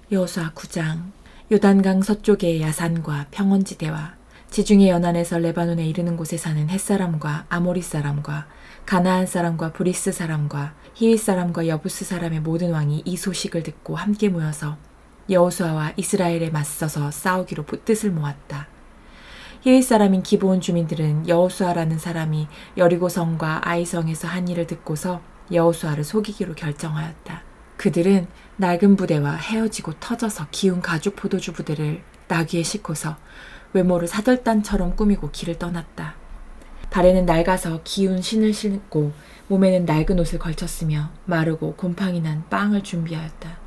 여호수아 9장. 요단강 서쪽의 야산과 평원지대와 지중해 연안에서 레바논에 이르는 곳에 사는 햇사람과 아모리 사람과 가나안 사람과 브리스 사람과 히윗 사람과 여부스 사람의 모든 왕이 이 소식을 듣고 함께 모여서 여호수아와 이스라엘에 맞서서 싸우기로 뜻을 모았다. 히윗 사람인 기브온 주민들은 여호수아라는 사람이 여리고성과 아이성에서 한 일을 듣고서 여호수아를 속이기로 결정하였다. 그들은 낡은 부대와 헤어지고 터져서 기운 가죽 포도주 부대를 나귀에 싣고서 외모를 사절단처럼 꾸미고 길을 떠났다. 발에는 낡아서 기운 신을 신고 몸에는 낡은 옷을 걸쳤으며 마르고 곰팡이 난 빵을 준비하였다.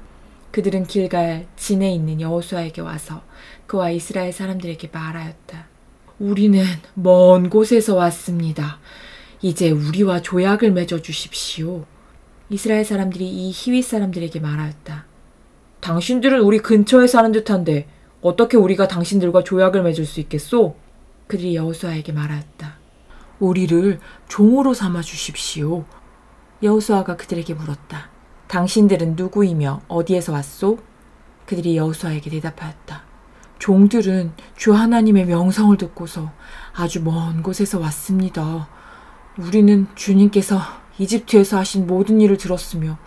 그들은 길갈 진에 있는 여호수아에게 와서 그와 이스라엘 사람들에게 말하였다. 우리는 먼 곳에서 왔습니다. 이제 우리와 조약을 맺어 주십시오. 이스라엘 사람들이 이 히윗 사람들에게 말하였다. 당신들은 우리 근처에 사는 듯한데 어떻게 우리가 당신들과 조약을 맺을 수 있겠소? 그들이 여호수아에게 말하였다. 우리를 종으로 삼아 주십시오. 여호수아가 그들에게 물었다. 당신들은 누구이며 어디에서 왔소? 그들이 여호수아에게 대답하였다. 종들은 주 하나님의 명성을 듣고서 아주 먼 곳에서 왔습니다. 우리는 주님께서 이집트에서 하신 모든 일을 들었으며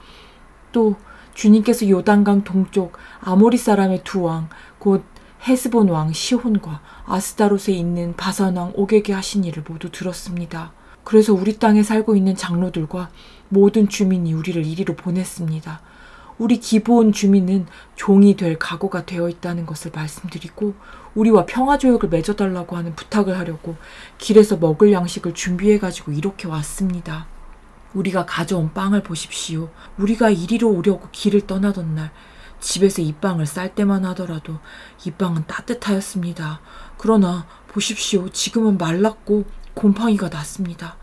또 주님께서 요단강 동쪽 아모리 사람의 두 왕, 곧 헤스본 왕 시혼과 아스다롯에 있는 바산 왕 옥에게 하신 일을 모두 들었습니다. 그래서 우리 땅에 살고 있는 장로들과 모든 주민이 우리를 이리로 보냈습니다. 우리 기브온 주민은 종이 될 각오가 되어 있다는 것을 말씀드리고 우리와 평화조약을 맺어달라고 하는 부탁을 하려고 길에서 먹을 양식을 준비해가지고 이렇게 왔습니다. 우리가 가져온 빵을 보십시오. 우리가 이리로 오려고 길을 떠나던 날 집에서 이 빵을 쌀 때만 하더라도 이 빵은 따뜻하였습니다. 그러나 보십시오. 지금은 말랐고 곰팡이가 났습니다.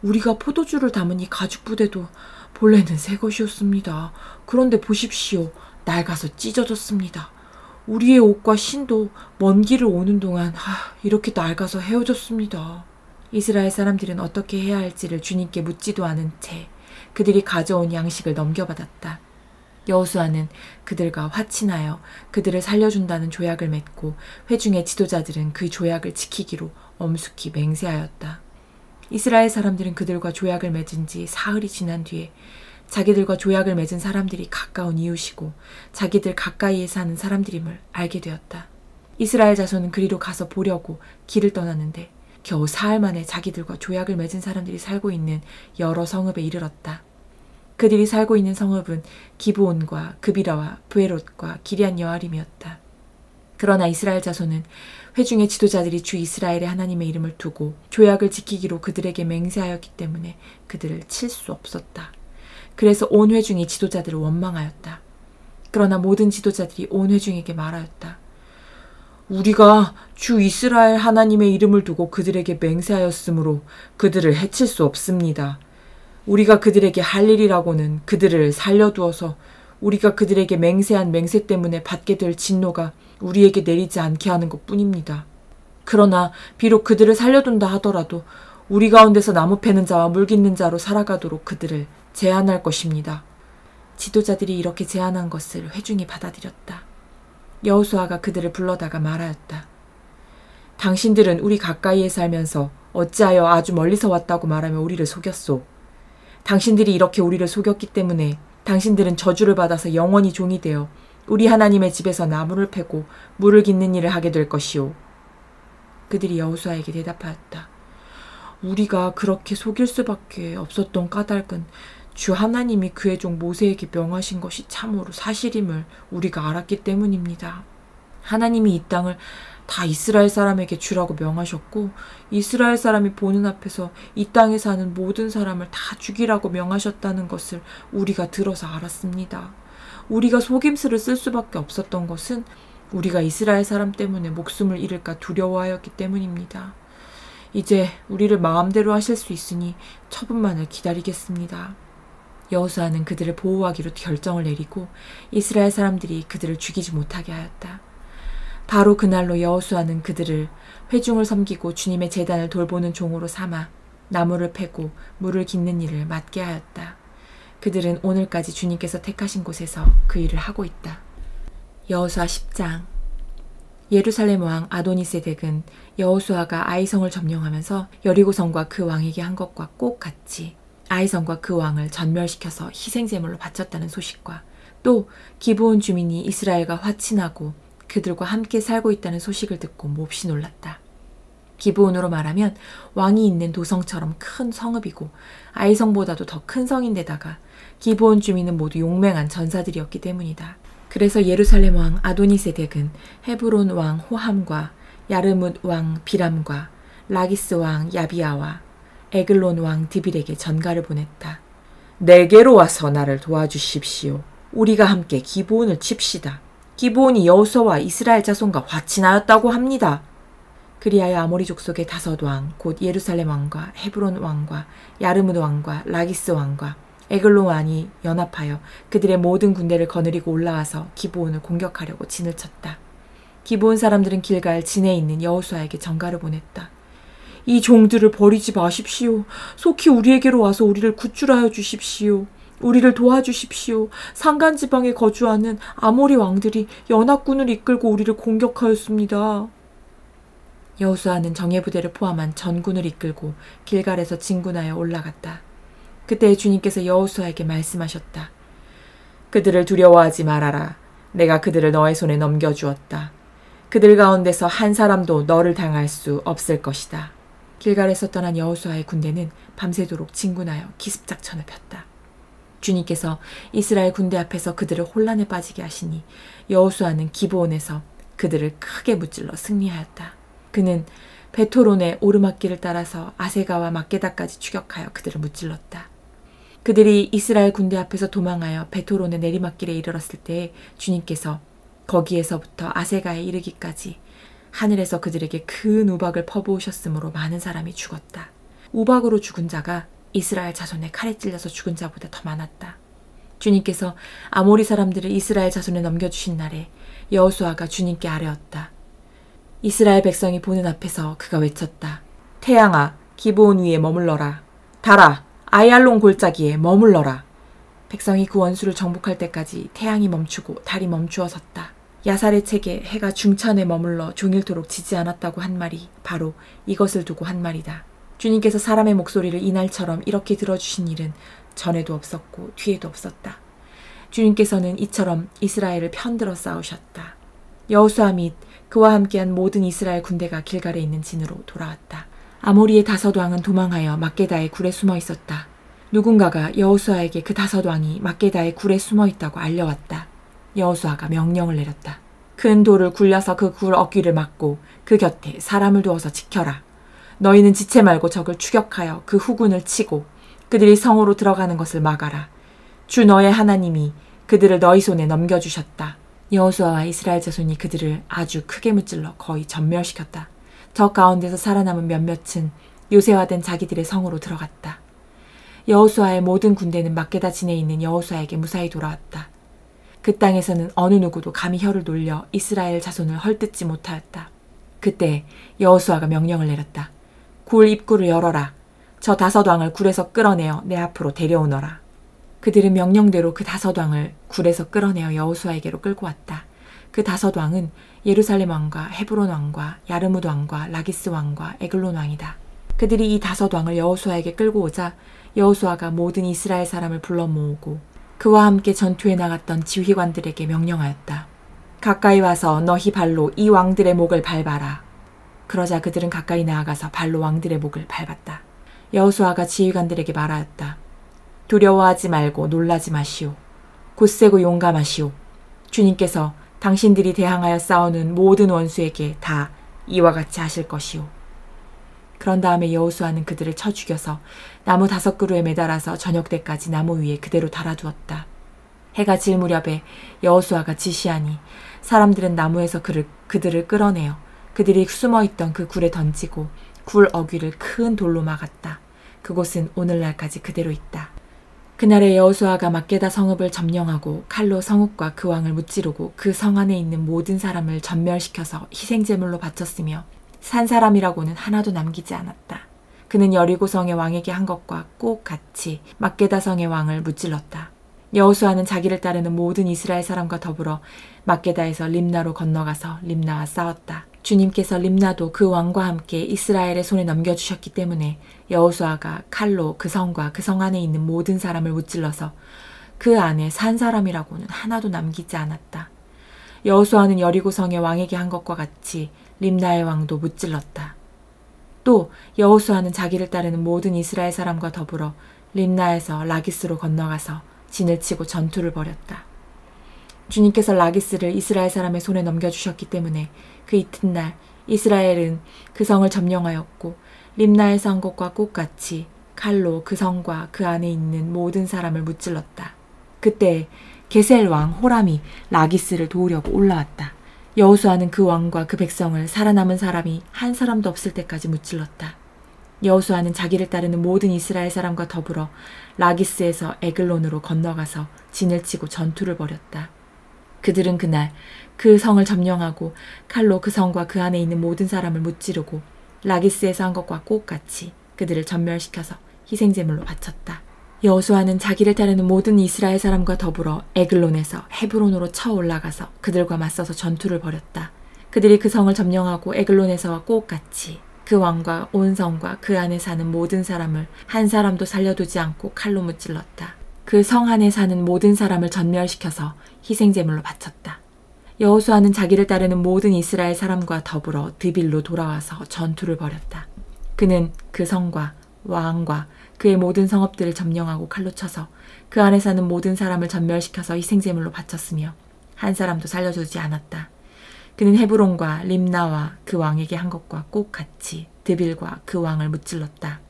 우리가 포도주를 담은 이 가죽 부대도 본래는 새 것이었습니다. 그런데 보십시오. 낡아서 찢어졌습니다. 우리의 옷과 신도 먼 길을 오는 동안 이렇게 낡아서 헤어졌습니다. 이스라엘 사람들은 어떻게 해야 할지를 주님께 묻지도 않은 채 그들이 가져온 양식을 넘겨받았다. 여호수아는 그들과 화친하여 그들을 살려준다는 조약을 맺고 회중의 지도자들은 그 조약을 지키기로 엄숙히 맹세하였다. 이스라엘 사람들은 그들과 조약을 맺은 지 사흘이 지난 뒤에 자기들과 조약을 맺은 사람들이 가까운 이웃이고 자기들 가까이에 사는 사람들임을 알게 되었다. 이스라엘 자손은 그리로 가서 보려고 길을 떠났는데 겨우 사흘 만에 자기들과 조약을 맺은 사람들이 살고 있는 여러 성읍에 이르렀다. 그들이 살고 있는 성읍은 기브온과 그비라와 브에롯과 기럇 여아림이었다. 그러나 이스라엘 자손은 회중의 지도자들이 주 이스라엘의 하나님의 이름을 두고 조약을 지키기로 그들에게 맹세하였기 때문에 그들을 칠 수 없었다. 그래서 온 회중이 지도자들을 원망하였다. 그러나 모든 지도자들이 온 회중에게 말하였다. 우리가 주 이스라엘 하나님의 이름을 두고 그들에게 맹세하였으므로 그들을 해칠 수 없습니다. 우리가 그들에게 할 일이라고는 그들을 살려두어서 우리가 그들에게 맹세한 맹세 때문에 받게 될 진노가 우리에게 내리지 않게 하는 것뿐입니다. 그러나 비록 그들을 살려둔다 하더라도 우리 가운데서 나무 패는 자와 물 깃는 자로 살아가도록 그들을 제한할 것입니다. 지도자들이 이렇게 제안한 것을 회중이 받아들였다. 여호수아가 그들을 불러다가 말하였다. 당신들은 우리 가까이에 살면서 어찌하여 아주 멀리서 왔다고 말하며 우리를 속였소. 당신들이 이렇게 우리를 속였기 때문에 당신들은 저주를 받아서 영원히 종이 되어 우리 하나님의 집에서 나무를 패고 물을 깃는 일을 하게 될 것이오. 그들이 여호수아에게 대답하였다. 우리가 그렇게 속일 수밖에 없었던 까닭은 주 하나님이 그의 종 모세에게 명하신 것이 참으로 사실임을 우리가 알았기 때문입니다. 하나님이 이 땅을 다 이스라엘 사람에게 주라고 명하셨고 이스라엘 사람이 보는 앞에서 이 땅에 사는 모든 사람을 다 죽이라고 명하셨다는 것을 우리가 들어서 알았습니다. 우리가 속임수를 쓸 수밖에 없었던 것은 우리가 이스라엘 사람 때문에 목숨을 잃을까 두려워하였기 때문입니다. 이제 우리를 마음대로 하실 수 있으니 처분만을 기다리겠습니다. 여호수아는 그들을 보호하기로 결정을 내리고 이스라엘 사람들이 그들을 죽이지 못하게 하였다. 바로 그날로 여호수아는 그들을 회중을 섬기고 주님의 제단을 돌보는 종으로 삼아 나무를 패고 물을 깃는 일을 맡게 하였다. 그들은 오늘까지 주님께서 택하신 곳에서 그 일을 하고 있다. 여호수아 10장. 예루살렘 왕 아도니세덱은 여호수아가 아이성을 점령하면서 여리고성과 그 왕에게 한 것과 꼭 같이 아이성과 그 왕을 전멸시켜서 희생제물로 바쳤다는 소식과 또 기브온 주민이 이스라엘과 화친하고 그들과 함께 살고 있다는 소식을 듣고 몹시 놀랐다. 기브온으로 말하면 왕이 있는 도성처럼 큰 성읍이고 아이성보다도 더 큰 성인데다가 기브온 주민은 모두 용맹한 전사들이었기 때문이다. 그래서 예루살렘 왕 아도니세덱은 헤브론 왕 호함과 야르뭇 왕 비람과 라기스 왕 야비아와 에글론 왕 드빌에게 전가를 보냈다. 내게로 와서 나를 도와주십시오. 우리가 함께 기브온을 칩시다. 기브온이 여호수아와 이스라엘 자손과 화친하였다고 합니다. 그리하여 아모리 족속의 5왕 곧 예루살렘 왕과 헤브론 왕과 야르뭇 왕과 라기스 왕과 에글론 왕이 연합하여 그들의 모든 군대를 거느리고 올라와서 기브온을 공격하려고 진을 쳤다. 기브온 사람들은 길갈 진에 있는 여호수아에게 전가를 보냈다. 이 종들을 버리지 마십시오. 속히 우리에게로 와서 우리를 구출하여 주십시오. 우리를 도와주십시오. 산간지방에 거주하는 아모리 왕들이 연합군을 이끌고 우리를 공격하였습니다. 여호수아는 정예부대를 포함한 전군을 이끌고 길갈에서 진군하여 올라갔다. 그때 주님께서 여호수아에게 말씀하셨다. 그들을 두려워하지 말아라. 내가 그들을 너의 손에 넘겨주었다. 그들 가운데서 한 사람도 너를 당할 수 없을 것이다. 길갈에서 떠난 여호수아의 군대는 밤새도록 진군하여 기습작전을 폈다. 주님께서 이스라엘 군대 앞에서 그들을 혼란에 빠지게 하시니 여호수아는 기브온에서 그들을 크게 무찔러 승리하였다. 그는 베토론의 오르막길을 따라서 아세가와 막게다까지 추격하여 그들을 무찔렀다. 그들이 이스라엘 군대 앞에서 도망하여 베토론의 내리막길에 이르렀을 때에 주님께서 거기에서부터 아세가에 이르기까지 하늘에서 그들에게 큰 우박을 퍼부으셨으므로 많은 사람이 죽었다. 우박으로 죽은 자가 이스라엘 자손의 칼에 찔려서 죽은 자보다 더 많았다. 주님께서 아모리 사람들을 이스라엘 자손에 넘겨주신 날에 여호수아가 주님께 아뢰었다. 이스라엘 백성이 보는 앞에서 그가 외쳤다. 태양아, 기브온 위에 머물러라. 달아, 아얄론 골짜기에 머물러라. 백성이 그 원수를 정복할 때까지 태양이 멈추고 달이 멈추어 섰다. 야살의 책에 해가 중천에 머물러 종일토록 지지 않았다고 한 말이 바로 이것을 두고 한 말이다. 주님께서 사람의 목소리를 이날처럼 이렇게 들어주신 일은 전에도 없었고 뒤에도 없었다. 주님께서는 이처럼 이스라엘을 편들어 싸우셨다. 여호수아 및 그와 함께한 모든 이스라엘 군대가 길갈에 있는 진으로 돌아왔다. 아모리의 5왕은 도망하여 막게다의 굴에 숨어 있었다. 누군가가 여호수아에게 그 5왕이 막게다의 굴에 숨어 있다고 알려왔다. 여호수아가 명령을 내렸다. 큰 돌을 굴려서 그 굴 어귀를 막고 그 곁에 사람을 두어서 지켜라. 너희는 지체 말고 적을 추격하여 그 후군을 치고 그들이 성으로 들어가는 것을 막아라. 주 너의 하나님이 그들을 너희 손에 넘겨주셨다. 여호수아와 이스라엘 자손이 그들을 아주 크게 무찔러 거의 전멸시켰다. 적 가운데서 살아남은 몇몇은 요새화된 자기들의 성으로 들어갔다. 여호수아의 모든 군대는 막게다 진에 있는 여호수아에게 무사히 돌아왔다. 그 땅에서는 어느 누구도 감히 혀를 놀려 이스라엘 자손을 헐뜯지 못하였다. 그때 여호수아가 명령을 내렸다. 굴 입구를 열어라. 저 5왕을 굴에서 끌어내어 내 앞으로 데려오너라. 그들은 명령대로 그 5왕을 굴에서 끌어내어 여호수아에게로 끌고 왔다. 그 5왕은 예루살렘 왕과 헤브론 왕과 야르뭇 왕과 라기스 왕과 에글론 왕이다. 그들이 이 5왕을 여호수아에게 끌고 오자 여호수아가 모든 이스라엘 사람을 불러 모으고 그와 함께 전투에 나갔던 지휘관들에게 명령하였다. 가까이 와서 너희 발로 이 왕들의 목을 밟아라. 그러자 그들은 가까이 나아가서 발로 왕들의 목을 밟았다. 여호수아가 지휘관들에게 말하였다. 두려워하지 말고 놀라지 마시오. 곧세고 용감하시오. 주님께서 당신들이 대항하여 싸우는 모든 원수에게 다 이와 같이 하실 것이오. 그런 다음에 여호수아는 그들을 쳐 죽여서 나무 5그루에 매달아서 저녁 때까지 나무 위에 그대로 달아두었다. 해가 질 무렵에 여호수아가 지시하니 사람들은 나무에서 그들을 끌어내어 그들이 숨어있던 그 굴에 던지고 굴 어귀를 큰 돌로 막았다. 그곳은 오늘날까지 그대로 있다. 그날에 여호수아가 막게다 성읍을 점령하고 칼로 성읍과 그 왕을 무찌르고 그 성 안에 있는 모든 사람을 전멸시켜서 희생제물로 바쳤으며 산 사람이라고는 하나도 남기지 않았다. 그는 여리고성의 왕에게 한 것과 꼭 같이 막게다 성의 왕을 무찔렀다. 여호수아는 자기를 따르는 모든 이스라엘 사람과 더불어 막게다에서 림나로 건너가서 림나와 싸웠다. 주님께서 림나도 그 왕과 함께 이스라엘의 손에 넘겨주셨기 때문에 여호수아가 칼로 그 성과 그 성 안에 있는 모든 사람을 무찔러서 그 안에 산 사람이라고는 하나도 남기지 않았다. 여호수아는 여리고성의 왕에게 한 것과 같이 림나의 왕도 무찔렀다. 또 여호수아는 자기를 따르는 모든 이스라엘 사람과 더불어 림나에서 라기스로 건너가서 진을 치고 전투를 벌였다. 주님께서 라기스를 이스라엘 사람의 손에 넘겨주셨기 때문에 그 이튿날 이스라엘은 그 성을 점령하였고 림나에서 한 것과 똑같이 칼로 그 성과 그 안에 있는 모든 사람을 무찔렀다. 그때 게셀 왕 호람이 라기스를 도우려고 올라왔다. 여호수아는 그 왕과 그 백성을 살아남은 사람이 한 사람도 없을 때까지 무찔렀다. 여호수아는 자기를 따르는 모든 이스라엘 사람과 더불어 라기스에서 에글론으로 건너가서 진을 치고 전투를 벌였다. 그들은 그날 그 성을 점령하고 칼로 그 성과 그 안에 있는 모든 사람을 무찌르고 라기스에서 한 것과 똑같이 그들을 전멸시켜서 희생제물로 바쳤다. 여호수아는 자기를 따르는 모든 이스라엘 사람과 더불어 에글론에서 헤브론으로 쳐 올라가서 그들과 맞서서 전투를 벌였다. 그들이 그 성을 점령하고 에글론에서와 똑같이 그 왕과 온 성과 그 안에 사는 모든 사람을 한 사람도 살려두지 않고 칼로 무찔렀다. 그 성 안에 사는 모든 사람을 전멸시켜서 희생제물로 바쳤다. 여호수아는 자기를 따르는 모든 이스라엘 사람과 더불어 드빌로 돌아와서 전투를 벌였다. 그는 그 성과 왕과 그의 모든 성읍들을 점령하고 칼로 쳐서 그 안에 사는 모든 사람을 전멸시켜서 희생제물로 바쳤으며 한 사람도 살려주지 않았다. 그는 헤브론과 림나와 그 왕에게 한 것과 똑같이 드빌과 그 왕을 무찔렀다.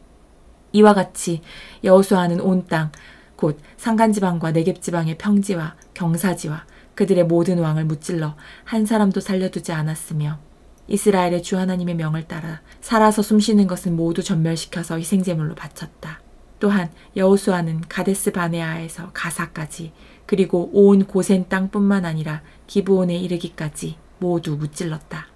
이와 같이 여호수아는 온 땅, 곧 산간지방과 네겝지방의 평지와 경사지와 그들의 모든 왕을 무찔러 한 사람도 살려두지 않았으며 이스라엘의 주 하나님의 명을 따라 살아서 숨쉬는 것은 모두 전멸시켜서 희생제물로 바쳤다. 또한 여호수아는 가데스 바네아에서 가사까지 그리고 온 고센 땅뿐만 아니라 기브온에 이르기까지 모두 무찔렀다.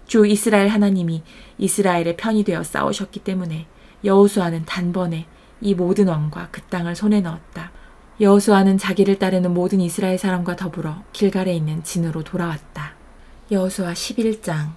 주 이스라엘 하나님이 이스라엘의 편이 되어 싸우셨기 때문에 여호수아는 단번에 이 모든 왕과 그 땅을 손에 넣었다. 여호수아는 자기를 따르는 모든 이스라엘 사람과 더불어 길갈에 있는 진으로 돌아왔다. 여호수아 11장.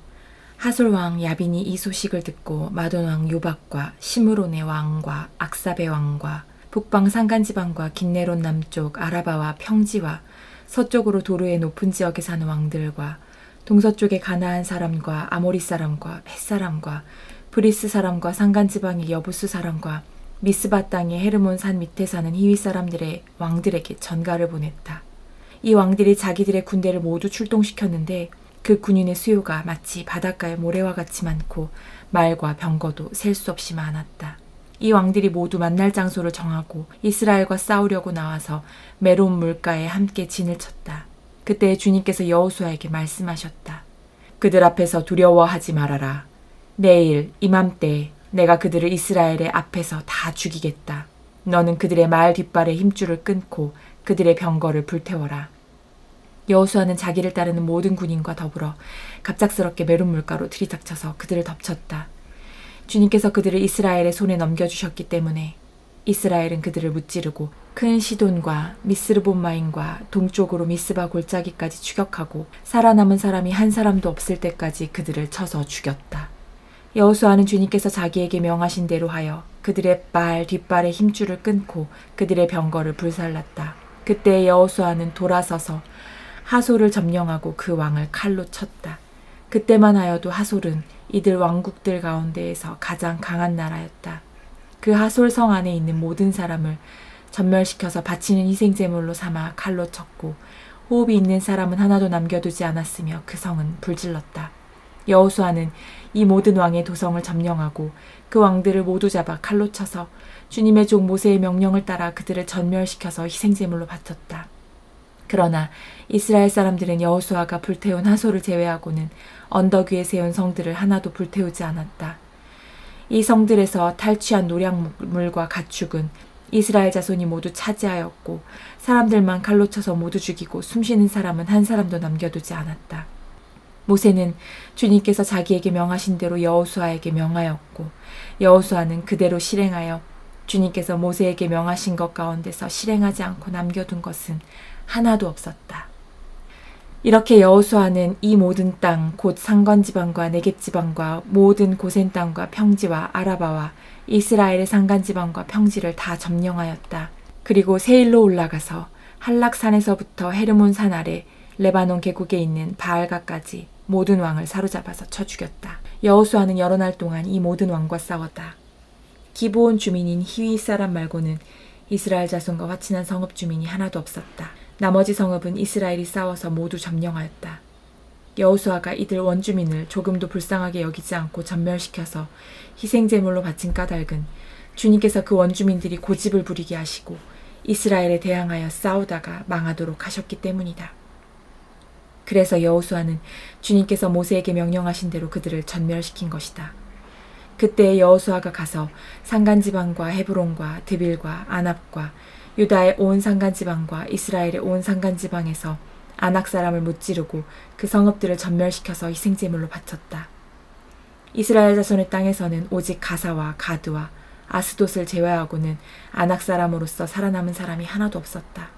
하솔 왕 야빈이 이 소식을 듣고 마돈 왕 요박과 시므론의 왕과 악사베 왕과 북방 산간지방과 긴네론 남쪽 아라바와 평지와 서쪽으로 도르의 높은 지역에 사는 왕들과 동서쪽의 가나안 사람과 아모리 사람과 헷 사람과 브리스 사람과 산간지방의 여부스 사람과 미스바 땅의 헤르몬 산 밑에 사는 히위 사람들의 왕들에게 전가를 보냈다. 이 왕들이 자기들의 군대를 모두 출동시켰는데 그 군인의 수요가 마치 바닷가의 모래와 같이 많고 말과 병거도 셀 수 없이 많았다. 이 왕들이 모두 만날 장소를 정하고 이스라엘과 싸우려고 나와서 메론 물가에 함께 진을 쳤다. 그때 주님께서 여호수아에게 말씀하셨다. 그들 앞에서 두려워하지 말아라. 내일 이맘때 내가 그들을 이스라엘의 앞에서 다 죽이겠다. 너는 그들의 말 뒷발의 힘줄을 끊고 그들의 병거를 불태워라. 여호수아는 자기를 따르는 모든 군인과 더불어 갑작스럽게 메론 물가로 들이닥쳐서 그들을 덮쳤다. 주님께서 그들을 이스라엘의 손에 넘겨주셨기 때문에 이스라엘은 그들을 무찌르고 큰 시돈과 미스르본마임과 동쪽으로 미스바 골짜기까지 추격하고 살아남은 사람이 한 사람도 없을 때까지 그들을 쳐서 죽였다. 여호수아는 주님께서 자기에게 명하신 대로 하여 그들의 말 뒷발의 힘줄을 끊고 그들의 병거를 불살랐다. 그때 여호수아는 돌아서서 하솔을 점령하고 그 왕을 칼로 쳤다. 그때만 하여도 하솔은 이들 왕국들 가운데에서 가장 강한 나라였다. 그 하솔 성 안에 있는 모든 사람을 전멸시켜서 바치는 희생제물로 삼아 칼로 쳤고 호흡이 있는 사람은 하나도 남겨두지 않았으며 그 성은 불질렀다. 여호수아는 이 모든 왕의 도성을 점령하고 그 왕들을 모두 잡아 칼로 쳐서 주님의 종 모세의 명령을 따라 그들을 전멸시켜서 희생제물로 바쳤다. 그러나 이스라엘 사람들은 여호수아가 불태운 하솔을 제외하고는 언덕 위에 세운 성들을 하나도 불태우지 않았다. 이 성들에서 탈취한 노략물과 가축은 이스라엘 자손이 모두 차지하였고 사람들만 칼로 쳐서 모두 죽이고 숨쉬는 사람은 한 사람도 남겨두지 않았다. 모세는 주님께서 자기에게 명하신 대로 여호수아에게 명하였고 여호수아는 그대로 실행하여 주님께서 모세에게 명하신 것 가운데서 실행하지 않고 남겨둔 것은 하나도 없었다. 이렇게 여호수아는 이 모든 땅, 곧 상건지방과 네겝지방과 모든 고센 땅과 평지와 아라바와 이스라엘의 상간지방과 평지를 다 점령하였다. 그리고 세일로 올라가서 한락산에서부터 헤르몬 산 아래 레바논 계곡에 있는 바알가까지 모든 왕을 사로잡아서 쳐 죽였다. 여호수아는 여러 날 동안 이 모든 왕과 싸웠다. 기브온 주민인 히위 사람 말고는 이스라엘 자손과 화친한 성읍 주민이 하나도 없었다. 나머지 성읍은 이스라엘이 싸워서 모두 점령하였다. 여호수아가 이들 원주민을 조금도 불쌍하게 여기지 않고 전멸시켜서 희생제물로 바친 까닭은 주님께서 그 원주민들이 고집을 부리게 하시고 이스라엘에 대항하여 싸우다가 망하도록 하셨기 때문이다. 그래서 여호수아는 주님께서 모세에게 명령하신 대로 그들을 전멸시킨 것이다. 그때 여호수아가 가서 산간지방과 헤브론과 드빌과 아납과 유다의 온 산간지방과 이스라엘의 온 산간지방에서 아낙 사람을 무찌르고 그 성읍들을 전멸시켜서 희생제물로 바쳤다. 이스라엘 자손의 땅에서는 오직 가사와 가드와 아스돗을 제외하고는 아낙 사람으로서 살아남은 사람이 하나도 없었다.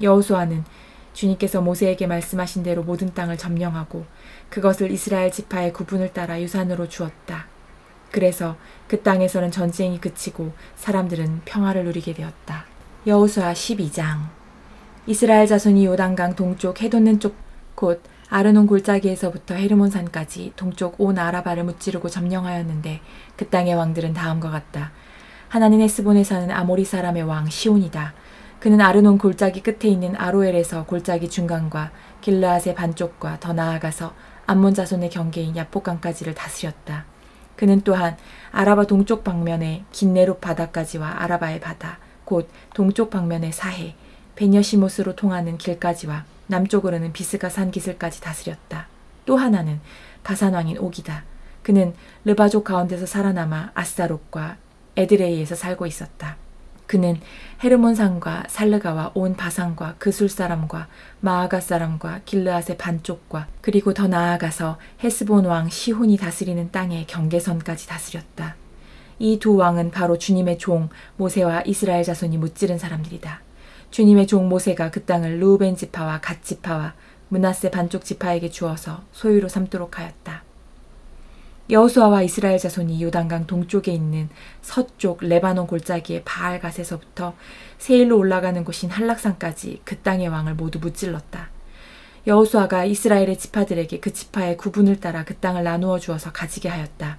여호수아는 주님께서 모세에게 말씀하신 대로 모든 땅을 점령하고 그것을 이스라엘 지파의 구분을 따라 유산으로 주었다. 그래서 그 땅에서는 전쟁이 그치고 사람들은 평화를 누리게 되었다. 여호수아 12장. 이스라엘 자손이 요단강 동쪽 해돋는 쪽 곧 아르논 골짜기에서부터 헤르몬산까지 동쪽 온 아라바를 무찌르고 점령하였는데 그 땅의 왕들은 다음과 같다. 하나는 헤스본에 사는 아모리 사람의 왕 시온이다. 그는 아르논 골짜기 끝에 있는 아로엘에서 골짜기 중간과 길르앗의 반쪽과 더 나아가서 암몬 자손의 경계인 야복강까지를 다스렸다. 그는 또한 아라바 동쪽 방면의 긴네롯 바다까지와 아라바의 바다, 곧 동쪽 방면의 사해, 베녀시못으로 통하는 길까지와 남쪽으로는 비스가 산 기슭까지 다스렸다. 또 하나는 바산 왕인 옥이다. 그는 르바족 가운데서 살아남아 아스타롯과 에드레이에서 살고 있었다. 그는 헤르몬산과 살르가와 온 바산과 그술 사람과 마아가 사람과 길르앗의 반쪽과 그리고 더 나아가서 헤스본 왕 시혼이 다스리는 땅의 경계선까지 다스렸다. 이 두 왕은 바로 주님의 종 모세와 이스라엘 자손이 무찌른 사람들이다. 주님의 종 모세가 그 땅을 르우벤 지파와 갓 지파와 므낫세 반쪽 지파에게 주어서 소유로 삼도록 하였다. 여호수아와 이스라엘 자손이 요단강 동쪽에 있는 서쪽 레바논 골짜기의 바알갓에서부터 세일로 올라가는 곳인 한락산까지 그 땅의 왕을 모두 무찔렀다. 여호수아가 이스라엘의 지파들에게 그 지파의 구분을 따라 그 땅을 나누어 주어서 가지게 하였다.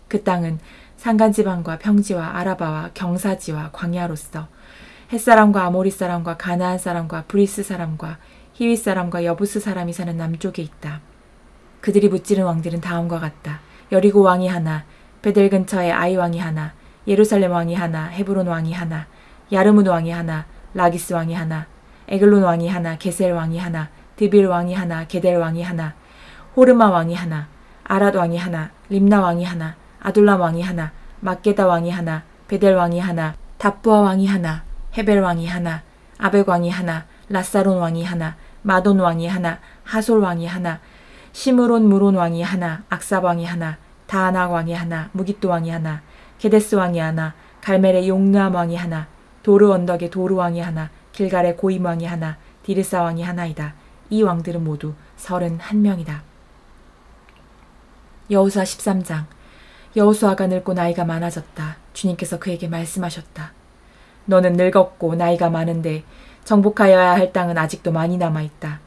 그 땅은 산간지방과 평지와 아라바와 경사지와 광야로서 햇사람과 아모리 사람과 가나안 사람과 브리스 사람과 히윗 사람과 여부스 사람이 사는 남쪽에 있다. 그들이 무찌른 왕들은 다음과 같다. 여리고 왕이 하나, 베델 근처에 아이 왕이 하나, 예루살렘 왕이 하나, 헤브론 왕이 하나, 야르문 왕이 하나, 라기스 왕이 하나, 에글론 왕이 하나, 게셀 왕이 하나, 드빌 왕이 하나, 게델 왕이 하나, 호르마 왕이 하나, 아랏 왕이 하나, 림나 왕이 하나, 아둘람 왕이 하나, 막게다 왕이 하나, 베델 왕이 하나, 답부아 왕이 하나, 헤벨 왕이 하나, 아벡 왕이 하나, 라사론 왕이 하나, 마돈 왕이 하나, 하솔 왕이 하나, 시므론 무론 왕이 하나, 악삽 왕이 하나, 다아낙 왕이 하나, 무깃도 왕이 하나, 게데스 왕이 하나, 갈멜의 용르암 왕이 하나, 도르 언덕의 도르 왕이 하나, 길갈의 고임 왕이 하나, 디르사 왕이 하나이다. 이 왕들은 모두 31명이다. 여호수아 13장. 여호수아가 늙고 나이가 많아졌다. 주님께서 그에게 말씀하셨다. 너는 늙었고 나이가 많은데 정복하여야 할 땅은 아직도 많이 남아있다.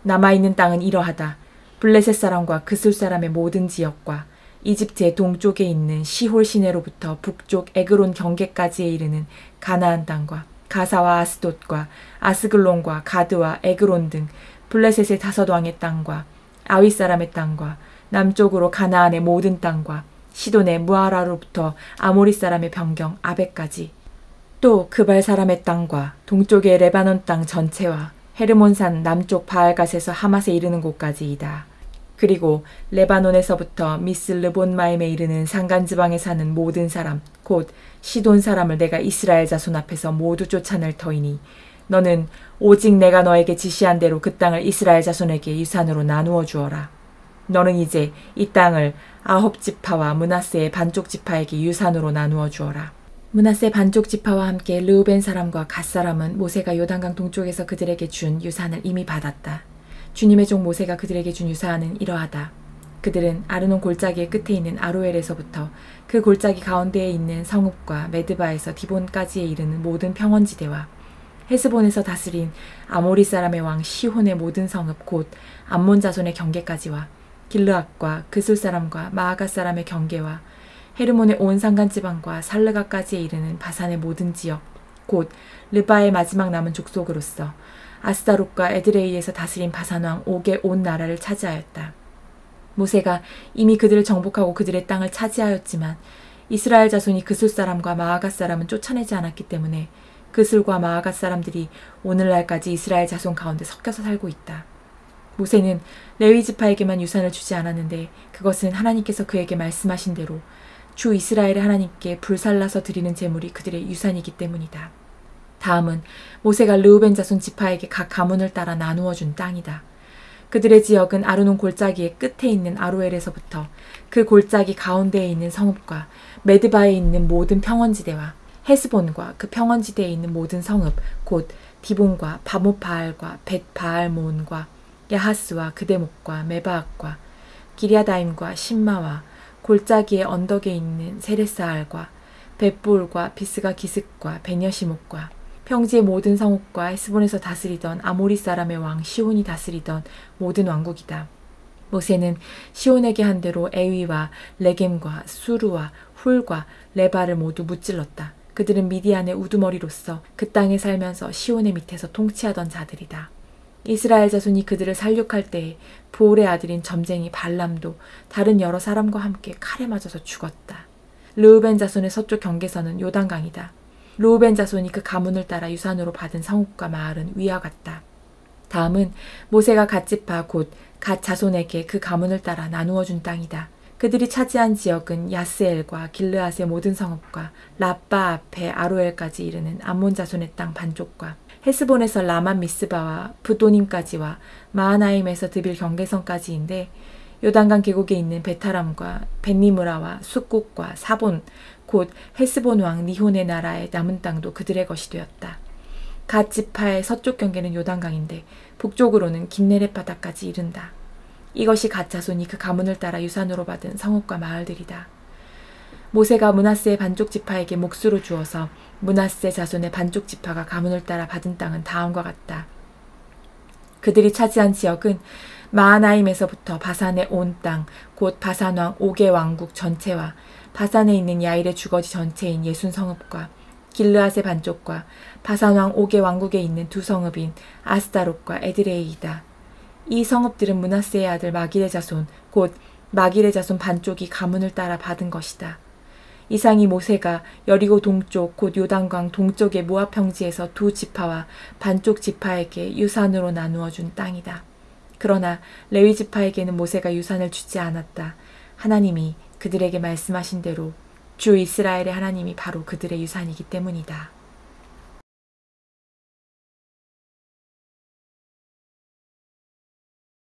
남아있는 땅은 이러하다. 블레셋 사람과 그술 사람의 모든 지역과 이집트의 동쪽에 있는 시홀 시내로부터 북쪽 에그론 경계까지에 이르는 가나안 땅과 가사와 아스돗과 아스글론과 가드와 에그론 등 블레셋의 5왕의 땅과 아윗 사람의 땅과 남쪽으로 가나안의 모든 땅과 시돈의 무아라로부터 아모리 사람의 변경 아벡까지 또 그발 사람의 땅과 동쪽의 레바논 땅 전체와 헤르몬산 남쪽 바알갓에서 하맛에 이르는 곳까지이다. 그리고 레바논에서부터 미슬르본마임에 이르는 산간지방에 사는 모든 사람 곧 시돈 사람을 내가 이스라엘 자손 앞에서 모두 쫓아낼 터이니 너는 오직 내가 너에게 지시한 대로 그 땅을 이스라엘 자손에게 유산으로 나누어 주어라. 너는 이제 이 땅을 아홉 지파와 므낫세의 반쪽 지파에게 유산으로 나누어 주어라. 므낫세 반쪽 지파와 함께 르우벤 사람과 갓 사람은 모세가 요단강 동쪽에서 그들에게 준 유산을 이미 받았다. 주님의 종 모세가 그들에게 준 유산은 이러하다. 그들은 아르논 골짜기의 끝에 있는 아로엘에서부터 그 골짜기 가운데에 있는 성읍과 메드바에서 디본까지에 이르는 모든 평원지대와 헤스본에서 다스린 아모리 사람의 왕 시혼의 모든 성읍 곧 암몬 자손의 경계까지와 길르앗과 그술 사람과 마아가 사람의 경계와 헤르몬의 온 산간지방과 살르가까지에 이르는 바산의 모든 지역 곧 르바의 마지막 남은 족속으로서 아스다롯과 에드레이에서 다스린 바산왕 옥의 온 나라를 차지하였다. 모세가 이미 그들을 정복하고 그들의 땅을 차지하였지만 이스라엘 자손이 그술 사람과 마아가 사람은 쫓아내지 않았기 때문에 그술과 마아가 사람들이 오늘날까지 이스라엘 자손 가운데 섞여서 살고 있다. 모세는 레위 지파에게만 유산을 주지 않았는데 그것은 하나님께서 그에게 말씀하신 대로 주 이스라엘의 하나님께 불살라서 드리는 제물이 그들의 유산이기 때문이다. 다음은 모세가 르우벤 자손 지파에게 각 가문을 따라 나누어 준 땅이다. 그들의 지역은 아르논 골짜기의 끝에 있는 아로엘에서부터 그 골짜기 가운데에 있는 성읍과 메드바에 있는 모든 평원지대와 헤스본과 그 평원지대에 있는 모든 성읍 곧 디본과 바못바알과 벳바알모온과 야하스와 그대목과 메바악과 기리아다임과 신마와 골짜기의 언덕에 있는 세레사알과 벳볼과 비스가 기슭과 베냐시목과 평지의 모든 성읍과 헤스본에서 다스리던 아모리 사람의 왕 시온이 다스리던 모든 왕국이다. 모세는 시온에게 한 대로 에위와 레겜과 수르와 훌과 레바를 모두 무찔렀다. 그들은 미디안의 우두머리로서 그 땅에 살면서 시온의 밑에서 통치하던 자들이다. 이스라엘 자손이 그들을 살육할 때에 부올의 아들인 점쟁이 발람도 다른 여러 사람과 함께 칼에 맞아서 죽었다. 르우벤 자손의 서쪽 경계선은 요단강이다. 르우벤 자손이 그 가문을 따라 유산으로 받은 성읍과 마을은 위와 같다. 다음은 모세가 갓 지파 곧 갓 자손에게 그 가문을 따라 나누어 준 땅이다. 그들이 차지한 지역은 야스엘과 길르앗의 모든 성읍과 라빠 앞에 아로엘까지 이르는 암몬 자손의 땅 반쪽과 헤스본에서 라만 미스바와 부도님까지와 마하나임에서 드빌 경계선까지인데 요단강 계곡에 있는 베타람과 벳니므라와 숫곡과 사본 곧 헤스본 왕 니혼의 나라의 남은 땅도 그들의 것이 되었다. 갓 지파의 서쪽 경계는 요단강인데 북쪽으로는 긴네렛 바다까지 이른다. 이것이 갓 자손이 그 가문을 따라 유산으로 받은 성읍과 마을들이다. 모세가 므낫세의 반쪽 지파에게 몫으로 주어서 므낫세 자손의 반쪽 지파가 가문을 따라 받은 땅은 다음과 같다. 그들이 차지한 지역은 마하나임에서부터 바산의 온 땅, 곧 바산왕 옥의 왕국 전체와 바산에 있는 야일의 주거지 전체인 예순 성읍과 길르앗의 반쪽과 바산왕 옥의 왕국에 있는 두 성읍인 아스다롯과 에드레이이다. 이 성읍들은 므낫세의 아들 마길의 자손, 곧 마길의 자손 반쪽이 가문을 따라 받은 것이다. 이상이 모세가 여리고 동쪽 곧 요단강 동쪽의 모압 평지에서 두 지파와 반쪽 지파에게 유산으로 나누어 준 땅이다. 그러나 레위 지파에게는 모세가 유산을 주지 않았다. 하나님이 그들에게 말씀하신 대로 주 이스라엘의 하나님이 바로 그들의 유산이기 때문이다.